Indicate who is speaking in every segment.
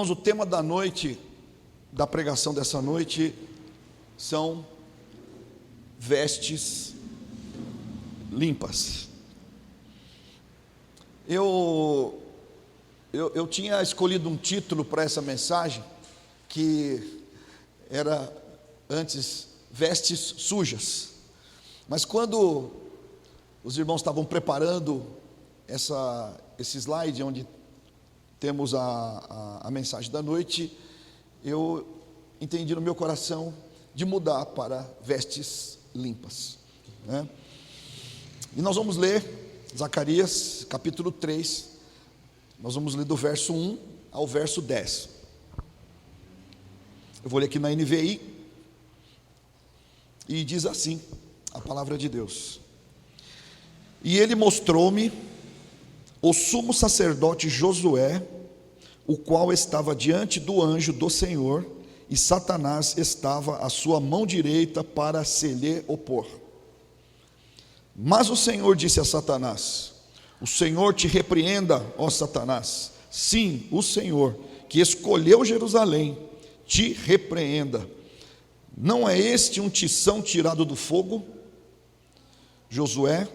Speaker 1: O tema da noite, da pregação dessa noite, são vestes limpas. Eu tinha escolhido um título para essa mensagem, que era antes vestes sujas. Mas quando os irmãos estavam preparando esse slide onde temos a mensagem da noite, eu entendi no meu coração de mudar para vestes limpas, né? E nós vamos ler Zacarias capítulo 3, nós vamos ler do verso 1 ao verso 10. Eu vou ler aqui na NVI, e diz assim a palavra de Deus: E ele mostrou-me o sumo sacerdote Josué, o qual estava diante do anjo do Senhor, e Satanás estava à sua mão direita para se lhe opor. Mas o Senhor disse a Satanás: O Senhor te repreenda, ó Satanás. Sim, o Senhor, que escolheu Jerusalém, te repreenda. Não é este um tição tirado do fogo? Josué,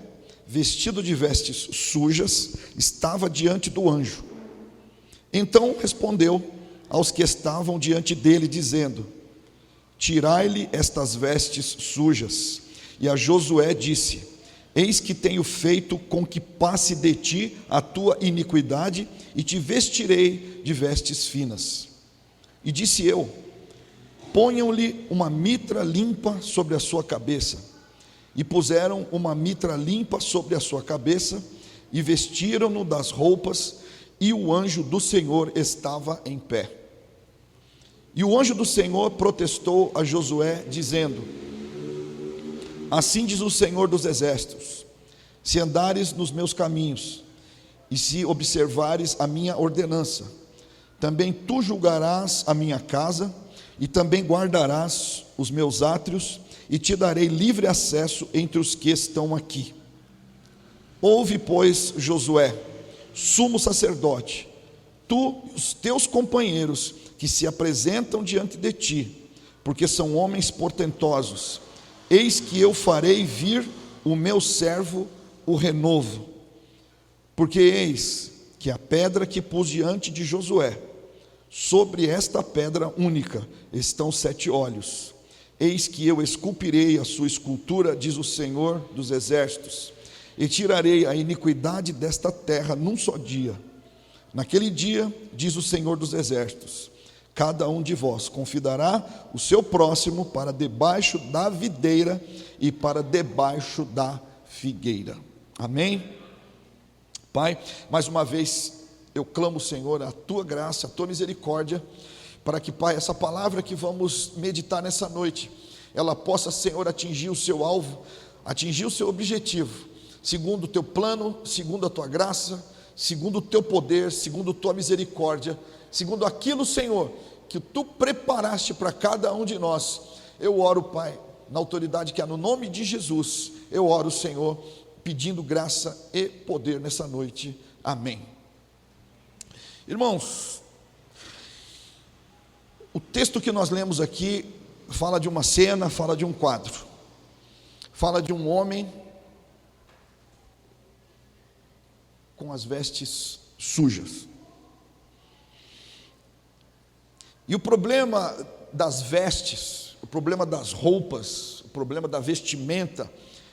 Speaker 1: vestido de vestes sujas, estava diante do anjo. Então respondeu aos que estavam diante dele, dizendo: Tirai-lhe estas vestes sujas. E a Josué disse: Eis que tenho feito com que passe de ti a tua iniquidade, e te vestirei de vestes finas. E disse eu: Ponham-lhe uma mitra limpa sobre a sua cabeça. E puseram uma mitra limpa sobre a sua cabeça, e vestiram-no das roupas, e o anjo do Senhor estava em pé. E o anjo do Senhor protestou a Josué, dizendo: Assim diz o Senhor dos exércitos: Se andares nos meus caminhos, e se observares a minha ordenança, também tu julgarás a minha casa, e também guardarás os meus átrios, e te darei livre acesso entre os que estão aqui. Ouve, pois, Josué, sumo sacerdote, tu e os teus companheiros que se apresentam diante de ti, porque são homens portentosos. Eis que eu farei vir o meu servo, o renovo. Porque eis que a pedra que pus diante de Josué, sobre esta pedra única estão 7 olhos. Eis que eu esculpirei a sua escultura, diz o Senhor dos exércitos, e tirarei a iniquidade desta terra num só dia. Naquele dia, diz o Senhor dos exércitos, cada um de vós confidará o seu próximo para debaixo da videira e para debaixo da figueira. Amém? Pai, mais uma vez eu clamo, Senhor, a tua graça, a tua misericórdia, para que, Pai, essa palavra que vamos meditar nessa noite, ela possa, Senhor, atingir o seu alvo, atingir o seu objetivo, segundo o teu plano, segundo a tua graça, segundo o teu poder, segundo a tua misericórdia, segundo aquilo, Senhor, que tu preparaste para cada um de nós. Eu oro, Pai, na autoridade que há no nome de Jesus, eu oro, Senhor, pedindo graça e poder nessa noite. Amém. Irmãos, o texto que nós lemos aqui fala de uma cena, fala de um quadro, fala de um homem com as vestes sujas. E o problema das vestes, o problema das roupas, o problema da vestimenta,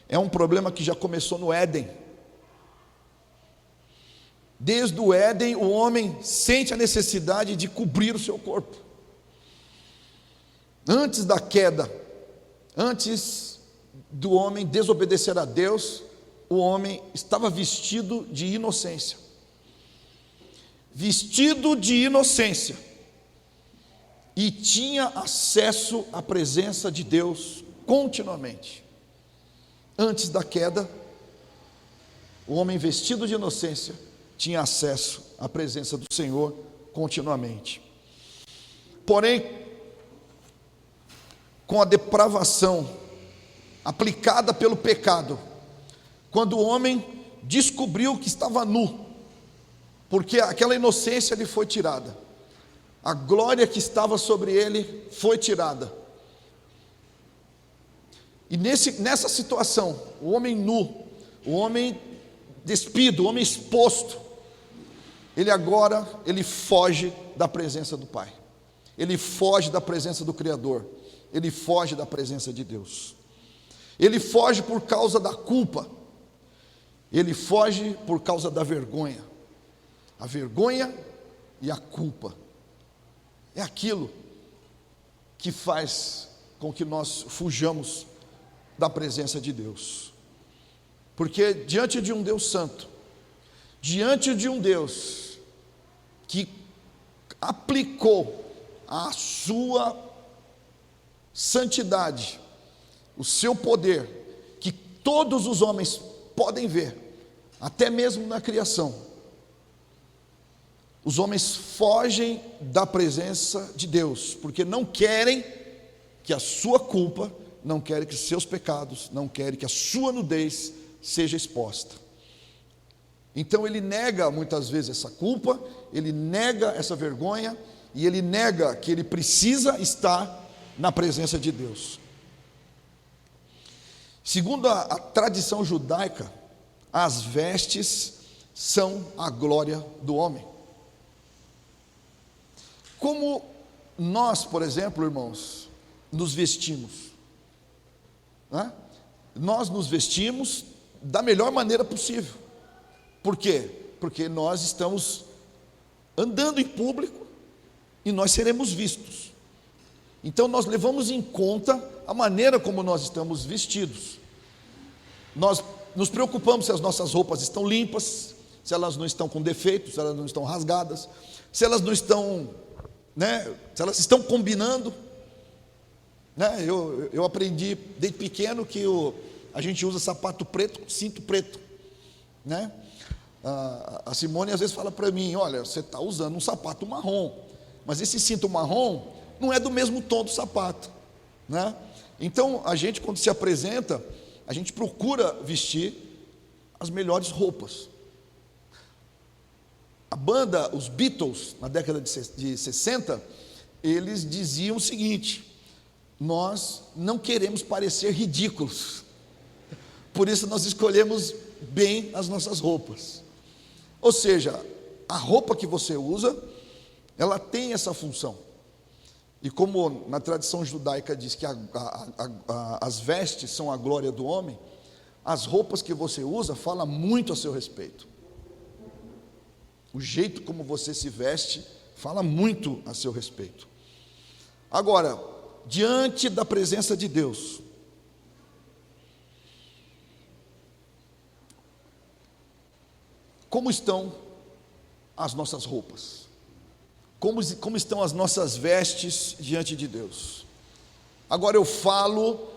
Speaker 1: é um problema que já começou no Éden. Desde o Éden, o homem sente a necessidade de cobrir o seu corpo. Antes da queda, antes do homem desobedecer a Deus, o homem estava vestido de inocência. Vestido de inocência. E tinha acesso à presença de Deus continuamente. Antes da queda, o homem vestido de inocência tinha acesso à presença do Senhor continuamente. Porém, com a depravação aplicada pelo pecado, quando o homem descobriu que estava nu, porque aquela inocência lhe foi tirada, a glória que estava sobre ele foi tirada. E nessa situação, o homem nu, o homem despido, o homem exposto, ele foge da presença do Pai, ele foge da presença do Criador, ele foge da presença de Deus, ele foge por causa da culpa, ele foge por causa da vergonha. A vergonha e a culpa é aquilo que faz com que nós fujamos da presença de Deus, porque diante de um Deus santo, diante de um Deus que aplicou a sua santidade, o seu poder, que todos os homens podem ver, até mesmo na criação, os homens fogem da presença de Deus, porque não querem que a sua culpa, não querem que seus pecados, não querem que a sua nudez seja exposta. Então ele nega muitas vezes essa culpa, ele nega essa vergonha, e ele nega que ele precisa estar na presença de Deus. Segundo a tradição judaica, as vestes são a glória do homem. Como nós, por exemplo, irmãos, nos vestimos, né? Nós nos vestimos da melhor maneira possível. Por quê? Porque nós estamos andando em público e nós seremos vistos. Então nós levamos em conta a maneira como nós estamos vestidos. Nós nos preocupamos se as nossas roupas estão limpas, se elas não estão com defeitos, se elas não estão rasgadas, se elas não estão, se elas estão combinando. Eu aprendi desde pequeno que a gente usa sapato preto com cinto preto, né? A Simone às vezes fala para mim: olha, você está usando um sapato marrom, mas esse cinto marrom não é do mesmo tom do sapato, né? Então a gente, quando se apresenta, a gente procura vestir as melhores roupas. A banda, os Beatles, na década de 60, eles diziam o seguinte: nós não queremos parecer ridículos, por isso nós escolhemos bem as nossas roupas. Ou seja, a roupa que você usa, ela tem essa função. E como na tradição judaica diz que as vestes são a glória do homem, as roupas que você usa falam muito a seu respeito. O jeito como você se veste fala muito a seu respeito. Agora, diante da presença de Deus, como estão as nossas roupas? Como estão as nossas vestes diante de Deus? Agora eu falo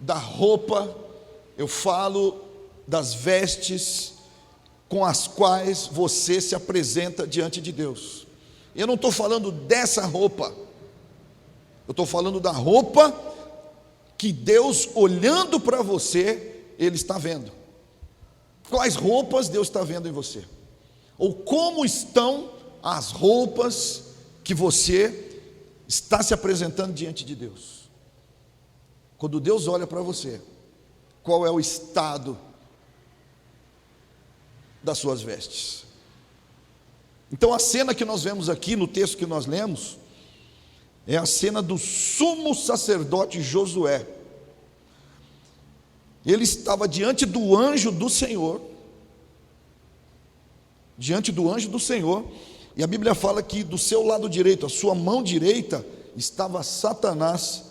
Speaker 1: da roupa, eu falo das vestes com as quais você se apresenta diante de Deus. Eu não estou falando dessa roupa, eu estou falando da roupa que Deus, olhando para você, Ele está vendo. Quais roupas Deus está vendo em você? Ou como estão as roupas que você está se apresentando diante de Deus? Quando Deus olha para você, qual é o estado das suas vestes? Então a cena que nós vemos aqui no texto que nós lemos é a cena do sumo sacerdote Josué. Ele estava diante do anjo do Senhor, e a Bíblia fala que do seu lado direito, a sua mão direita, estava Satanás,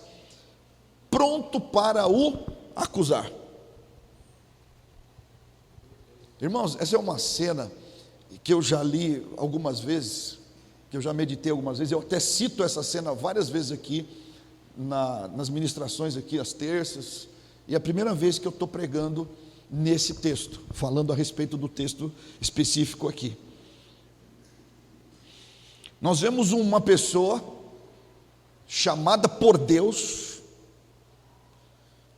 Speaker 1: pronto para o acusar. Irmãos, essa é uma cena que eu já li algumas vezes, que eu já meditei algumas vezes, eu até cito essa cena várias vezes aqui, nas ministrações aqui, às terças, e é a primeira vez que eu estou pregando nesse texto, falando a respeito do texto específico aqui. Nós vemos uma pessoa chamada por Deus,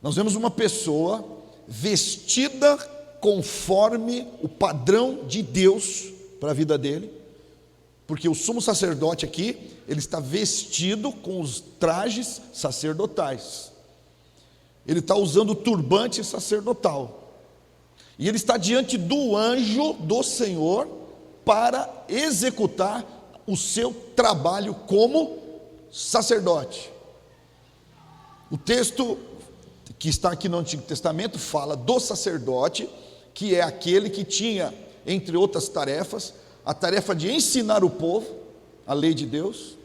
Speaker 1: nós vemos uma pessoa vestida conforme o padrão de Deus para a vida dele, Porque o sumo sacerdote aqui, ele está vestido com os trajes sacerdotais. Ele está usando o turbante sacerdotal. E ele está diante do anjo do Senhor para executar o seu trabalho como sacerdote. O texto que está aqui no Antigo Testamento fala do sacerdote, que é aquele que tinha, entre outras tarefas, a tarefa de ensinar o povo a lei de Deus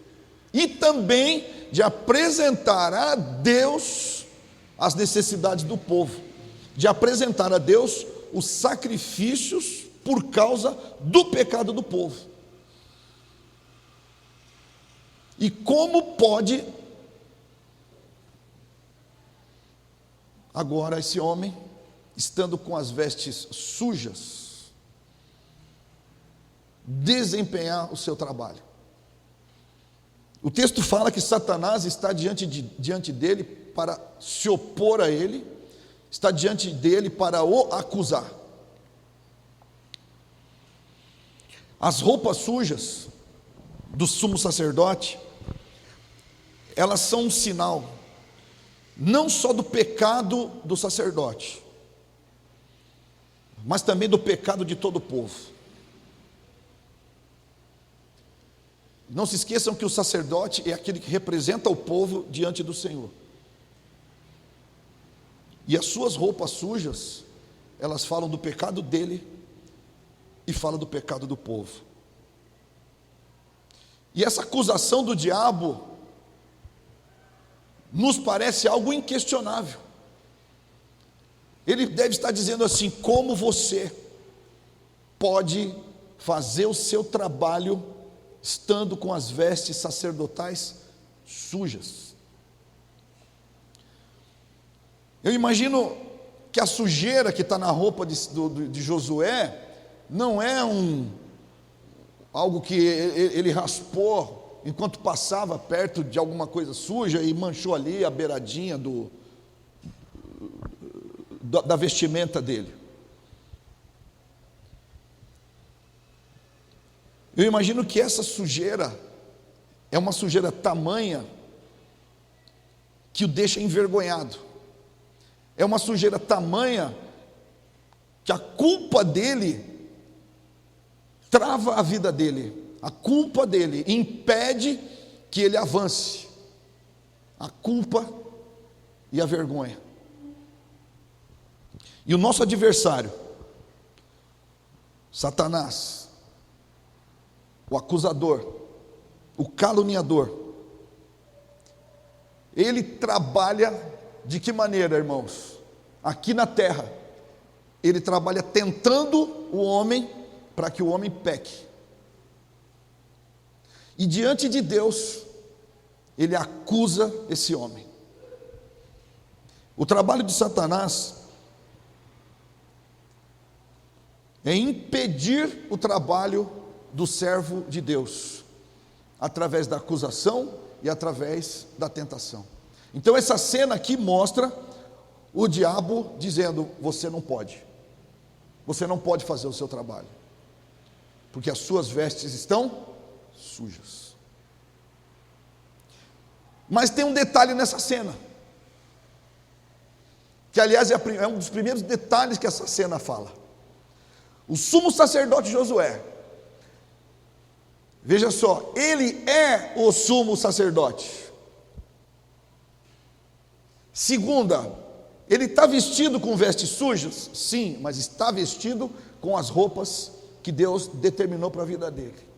Speaker 1: e também de apresentar a Deus as necessidades do povo, de apresentar a Deus os sacrifícios por causa do pecado do povo. E como pode agora esse homem, estando com as vestes sujas, desempenhar o seu trabalho? O texto fala que Satanás está diante dele para se opor a ele, está diante dele para o acusar. As roupas sujas do sumo sacerdote, elas são um sinal, não só do pecado do sacerdote, mas também do pecado de todo o povo. Não se esqueçam que o sacerdote é aquele que representa o povo diante do Senhor. E as suas roupas sujas, elas falam do pecado dele e falam do pecado do povo. E essa acusação do diabo nos parece algo inquestionável. Ele deve estar dizendo assim: como você pode fazer o seu trabalho estando com as vestes sacerdotais sujas? Eu imagino que a sujeira que está na roupa de Josué não é algo que ele raspou enquanto passava perto de alguma coisa suja e manchou ali a beiradinha da vestimenta dele. Eu imagino que essa sujeira é uma sujeira tamanha que o deixa envergonhado. É uma sujeira tamanha que a culpa dele trava a vida dele. A culpa dele impede que ele avance. A culpa e a vergonha. E o nosso adversário, Satanás, o acusador, o caluniador, ele trabalha de que maneira, irmãos? Aqui na terra, ele trabalha tentando o homem para que o homem peque. E diante de Deus, ele acusa esse homem. O trabalho de Satanás é impedir o trabalho do servo de Deus, através da acusação e através da tentação. Então essa cena aqui mostra o diabo dizendo: você não pode fazer o seu trabalho, porque as suas vestes estão sujas. Mas tem um detalhe nessa cena, que aliás é um dos primeiros detalhes que essa cena fala. O sumo sacerdote Josué, veja só, ele é o sumo sacerdote. Segunda, ele está vestido com vestes sujas? Sim, mas está vestido com as roupas que Deus determinou para a vida dele.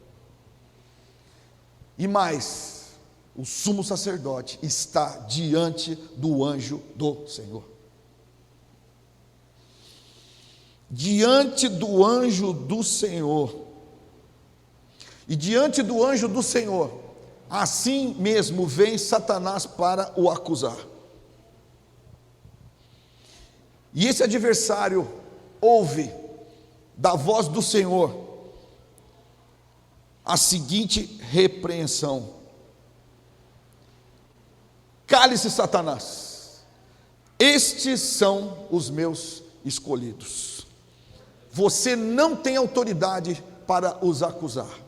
Speaker 1: E mais, o sumo sacerdote está diante do anjo do Senhor. Diante do anjo do Senhor. E diante do anjo do Senhor, assim mesmo vem Satanás para o acusar. E esse adversário ouve da voz do Senhor a seguinte repreensão: cale-se, Satanás, estes são os meus escolhidos. Você não tem autoridade para os acusar.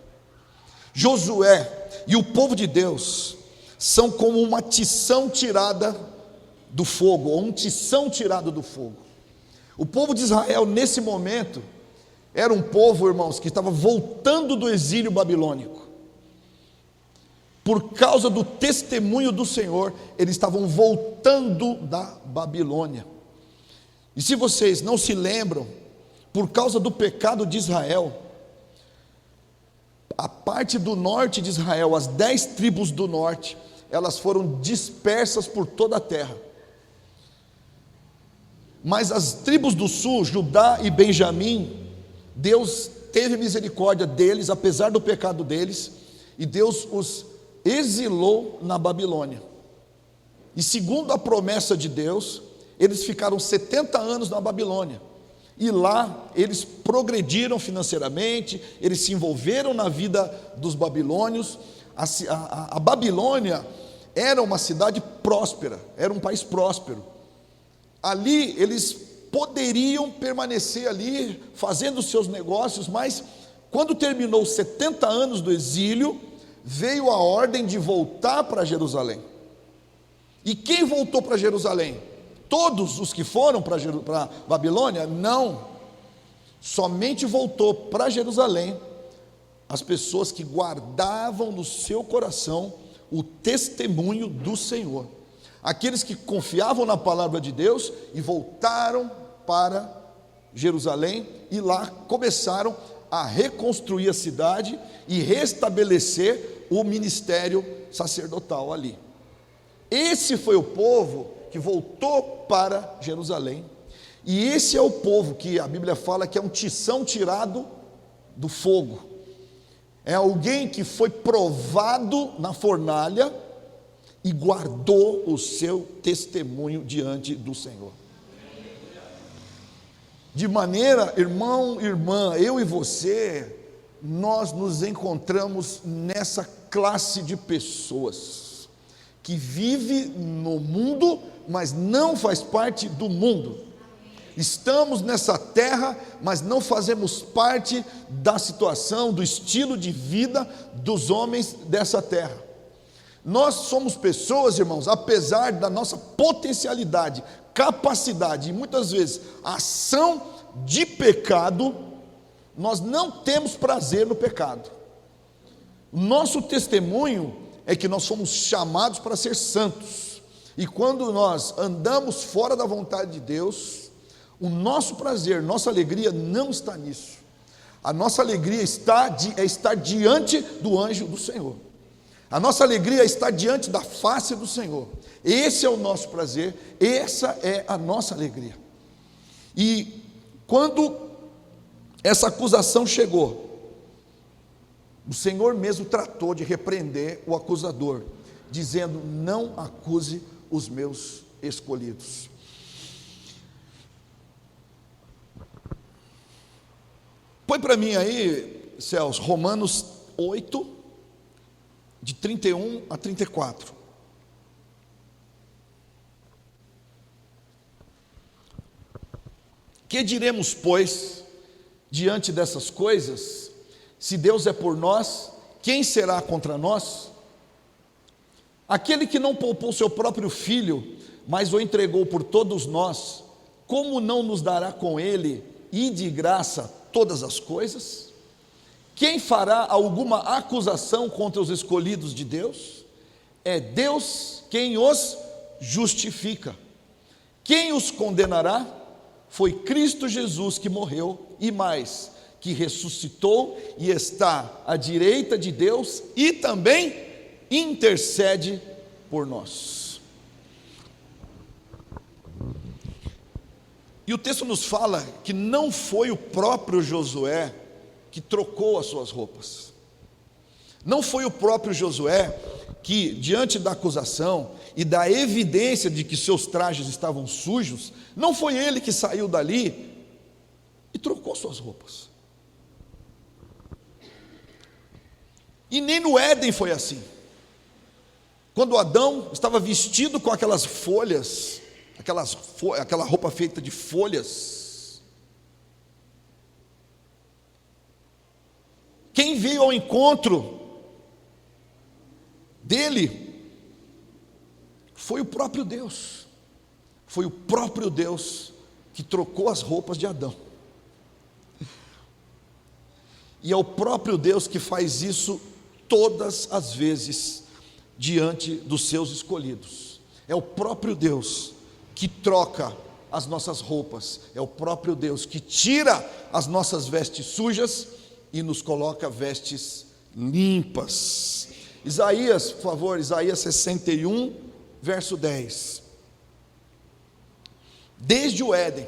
Speaker 1: Josué e o povo de Deus são como uma tição tirada do fogo, ou um tição tirado do fogo. O povo de Israel, nesse momento, era um povo, irmãos, que estava voltando do exílio babilônico. Por causa do testemunho do Senhor, eles estavam voltando da Babilônia. E se vocês não se lembram, por causa do pecado de Israel, a parte do norte de Israel, as 10 tribos do norte, elas foram dispersas por toda a terra. Mas as tribos do sul, Judá e Benjamim, Deus teve misericórdia deles, apesar do pecado deles, e Deus os exilou na Babilônia. E segundo a promessa de Deus, eles ficaram 70 anos na Babilônia. E lá eles progrediram financeiramente, eles se envolveram na vida dos babilônios. A Babilônia era uma cidade próspera, era um país próspero. Ali eles poderiam permanecer ali, fazendo os seus negócios, mas quando terminou os 70 anos do exílio, veio a ordem de voltar para Jerusalém. E quem voltou para Jerusalém? Todos os que foram para Babilônia? Não. Somente voltou para Jerusalém as pessoas que guardavam no seu coração o testemunho do Senhor. Aqueles que confiavam na palavra de Deus e voltaram para Jerusalém, e lá começaram a reconstruir a cidade e restabelecer o ministério sacerdotal ali. Esse foi o povo que voltou para Jerusalém, e esse é o povo que a Bíblia fala que é um tição tirado do fogo. É alguém que foi provado na fornalha e guardou o seu testemunho diante do Senhor. De maneira, irmão, irmã, eu e você, nós nos encontramos nessa classe de pessoas que vive no mundo, mas não faz parte do mundo. Estamos nessa terra, mas não fazemos parte da situação, do estilo de vida dos homens dessa terra. Nós somos pessoas, irmãos, apesar da nossa potencialidade, capacidade e muitas vezes ação de pecado, nós não temos prazer no pecado. Nosso testemunho é que nós somos chamados para ser santos, e quando nós andamos fora da vontade de Deus, o nosso prazer, nossa alegria não está nisso. A nossa alegria é estar diante do anjo do Senhor. A nossa alegria é estar diante da face do Senhor. Esse é o nosso prazer, essa é a nossa alegria. E quando essa acusação chegou, o Senhor mesmo tratou de repreender o acusador, dizendo: não acuse os meus escolhidos. Põe para mim aí, Celso, Romanos 8, de 31 a 34. Que diremos, pois, diante dessas coisas? Se Deus é por nós, quem será contra nós? Aquele que não poupou seu próprio filho, mas o entregou por todos nós, como não nos dará com ele e de graça todas as coisas? Quem fará alguma acusação contra os escolhidos de Deus? É Deus quem os justifica. Quem os condenará? Foi Cristo Jesus que morreu, e mais, que ressuscitou e está à direita de Deus e também intercede por nós. E o texto nos fala que não foi o próprio Josué que trocou as suas roupas. Não foi o próprio Josué que, diante da acusação e da evidência de que seus trajes estavam sujos, não foi ele que saiu dali e trocou suas roupas. E nem no Éden foi assim. Quando Adão estava vestido com aquelas folhas, aquela roupa feita de folhas, quem veio ao encontro dele foi o próprio Deus. Foi o próprio Deus que trocou as roupas de Adão. E é o próprio Deus que faz isso todas as vezes diante dos seus escolhidos. É o próprio Deus que troca as nossas roupas. É o próprio Deus que tira as nossas vestes sujas e nos coloca vestes limpas. Isaías, por favor, Isaías 61, verso 10. Desde o Éden,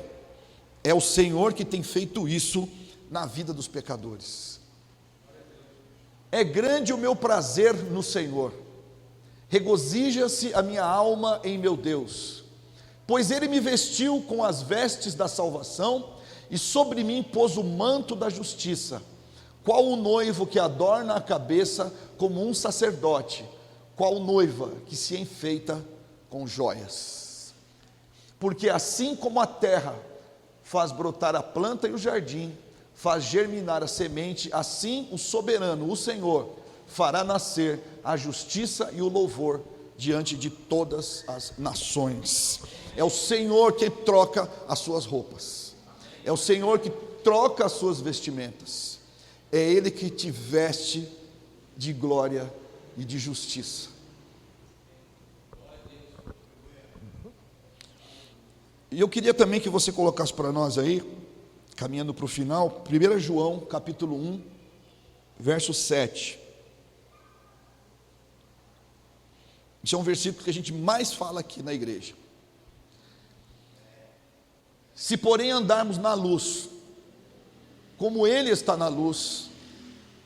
Speaker 1: é o Senhor que tem feito isso na vida dos pecadores. É grande o meu prazer no Senhor, regozija-se a minha alma em meu Deus, pois Ele me vestiu com as vestes da salvação, e sobre mim pôs o manto da justiça, qual o noivo que adorna a cabeça como um sacerdote, qual noiva que se enfeita com joias. Porque assim como a terra faz brotar a planta e o jardim, faz germinar a semente, assim o soberano, o Senhor, fará nascer a justiça e o louvor diante de todas as nações. É o Senhor que troca as suas roupas, é o Senhor que troca as suas vestimentas, é Ele que te veste de glória e de justiça. E eu queria também que você colocasse para nós aí, caminhando para o final, 1 João capítulo 1, verso 7. Esse é um versículo que a gente mais fala aqui na igreja. Se porém andarmos na luz, como Ele está na luz,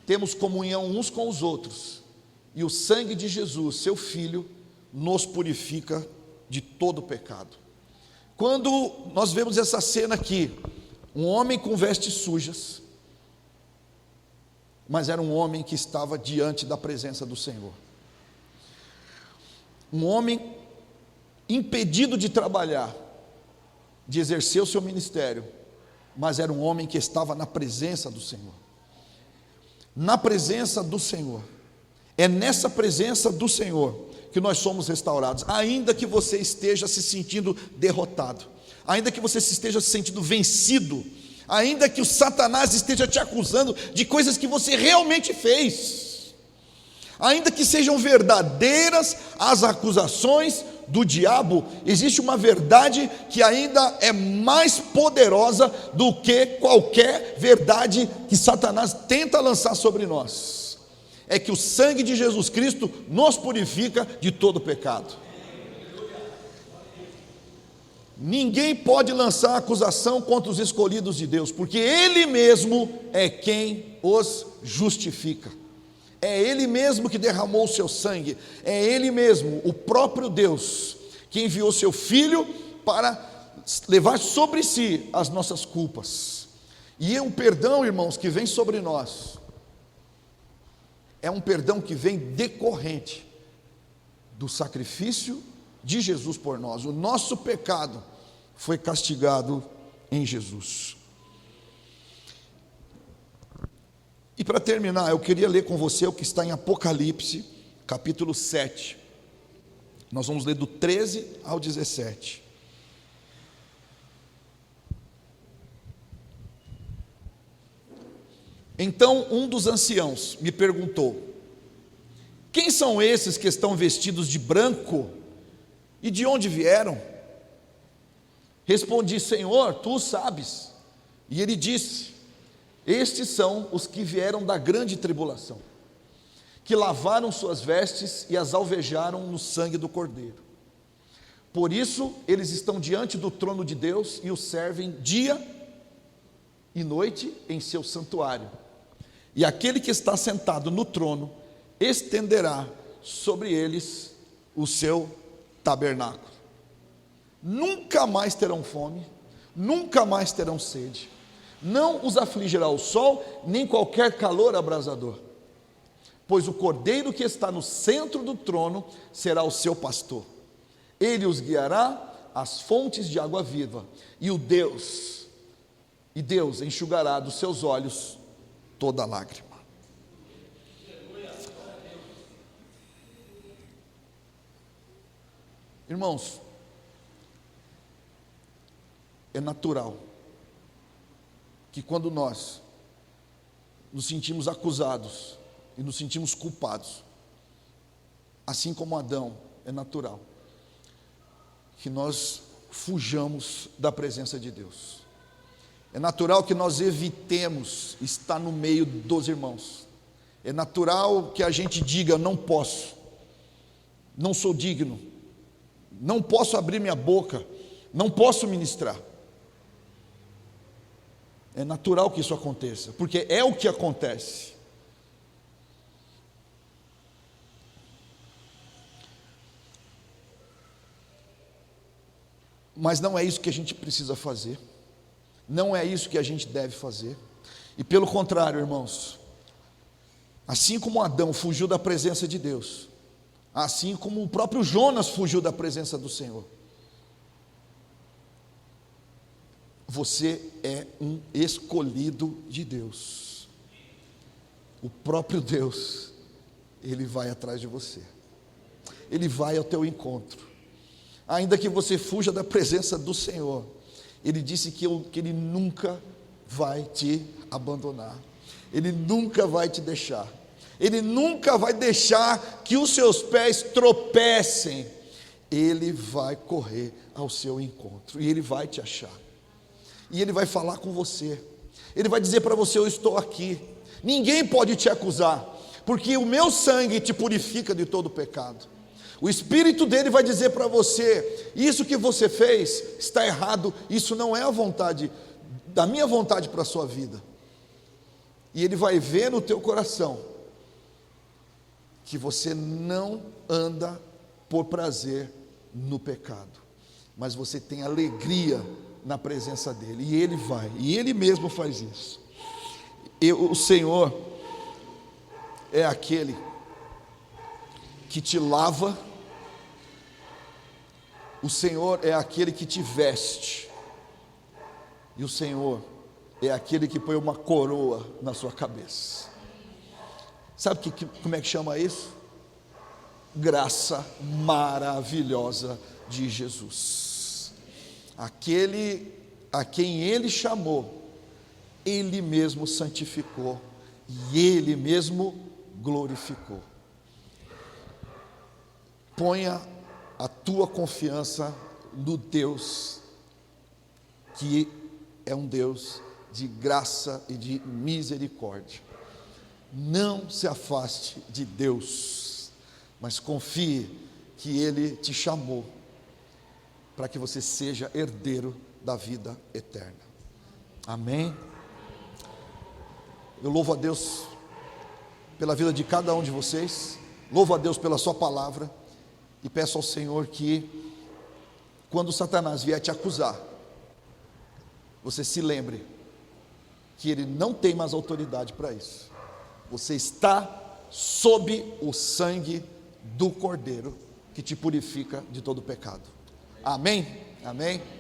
Speaker 1: temos comunhão uns com os outros, e o sangue de Jesus, seu Filho, nos purifica de todo pecado. Quando nós vemos essa cena aqui, um homem com vestes sujas, mas era um homem que estava diante da presença do Senhor. Um homem impedido de trabalhar, de exercer o seu ministério, mas era um homem que estava na presença do Senhor. Na presença do Senhor. É nessa presença do Senhor que nós somos restaurados. Ainda que você esteja se sentindo derrotado, ainda que você esteja se sentindo vencido, ainda que o Satanás esteja te acusando de coisas que você realmente fez, ainda que sejam verdadeiras as acusações do diabo, existe uma verdade que ainda é mais poderosa do que qualquer verdade que Satanás tenta lançar sobre nós. É que o sangue de Jesus Cristo nos purifica de todo pecado. Ninguém pode lançar acusação contra os escolhidos de Deus, porque Ele mesmo é quem os justifica. É Ele mesmo que derramou o seu sangue, é Ele mesmo, o próprio Deus, que enviou seu Filho para levar sobre si as nossas culpas. E é um perdão, irmãos, que vem sobre nós, é um perdão que vem decorrente do sacrifício de Jesus por nós. O nosso pecado foi castigado em Jesus. E para terminar, eu queria ler com você o que está em Apocalipse, capítulo 7. Nós vamos ler do 13 ao 17. Então um dos anciãos me perguntou: quem são esses que estão vestidos de branco e de onde vieram? Respondi: Senhor, tu o sabes. E ele disse: estes são os que vieram da grande tribulação, que lavaram suas vestes e as alvejaram no sangue do Cordeiro. Por isso eles estão diante do trono de Deus e o servem dia e noite em seu santuário. E aquele que está sentado no trono estenderá sobre eles o seu tabernáculo. Nunca mais terão fome, nunca mais terão sede. Não os afligirá o sol, nem qualquer calor abrasador. Pois o Cordeiro que está no centro do trono será o seu pastor. Ele os guiará às fontes de água viva, e Deus enxugará dos seus olhos toda lágrima. Irmãos, é natural que quando nós nos sentimos acusados e nos sentimos culpados, assim como Adão, é natural que nós fujamos da presença de Deus. É natural que nós evitemos estar no meio dos irmãos. É natural que a gente diga: não posso, não sou digno, não posso abrir minha boca, não posso ministrar. É natural que isso aconteça, porque é o que acontece. Mas não é isso que a gente precisa fazer, não é isso que a gente deve fazer, e pelo contrário, irmãos, assim como Adão fugiu da presença de Deus, assim como o próprio Jonas fugiu da presença do Senhor, você é um escolhido de Deus. O próprio Deus, Ele vai atrás de você, Ele vai ao teu encontro. Ainda que você fuja da presença do Senhor, Ele disse que Ele nunca vai te abandonar, Ele nunca vai te deixar, Ele nunca vai deixar que os seus pés tropecem. Ele vai correr ao seu encontro, e Ele vai te achar, e Ele vai falar com você, Ele vai dizer para você: eu estou aqui. Ninguém pode te acusar, porque o meu sangue te purifica de todo pecado. O Espírito dele vai dizer para você: isso que você fez está errado, isso não é a vontade, da minha vontade para a sua vida. E Ele vai ver no teu coração que você não anda por prazer no pecado, mas você tem alegria na presença dEle, e Ele vai, e Ele mesmo faz isso. O Senhor é aquele que te lava, o Senhor é aquele que te veste, e o Senhor é aquele que põe uma coroa na sua cabeça. Sabe como é que chama isso? Graça maravilhosa de Jesus. Aquele a quem Ele chamou, Ele mesmo santificou, e Ele mesmo glorificou. Ponha a tua confiança no Deus, que é um Deus de graça e de misericórdia. Não se afaste de Deus, mas confie que Ele te chamou para que você seja herdeiro da vida eterna. Amém? Eu louvo a Deus pela vida de cada um de vocês, louvo a Deus pela sua palavra, e peço ao Senhor que, quando Satanás vier te acusar, você se lembre que ele não tem mais autoridade para isso. Você está sob o sangue do Cordeiro, que te purifica de todo pecado. Amém? Amém?